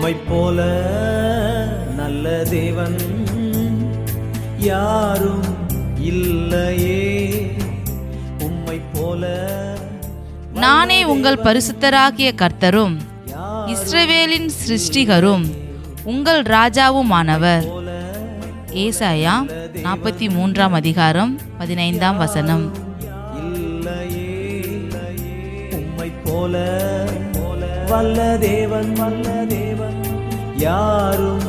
உம்மை போல நல்ல தேவன் யாரும் இல்லையே. உம்மை போல நானே உங்கள் பரிசுத்தராகிய கர்த்தரும் இஸ்ரவேலின் சிருஷ்டிகரும் உங்கள் ராஜாவுமானவர். ஏசாயா 43 அதிகாரம் 15 வசனம். உம்மை போல வல்ல தேவன் யாரும்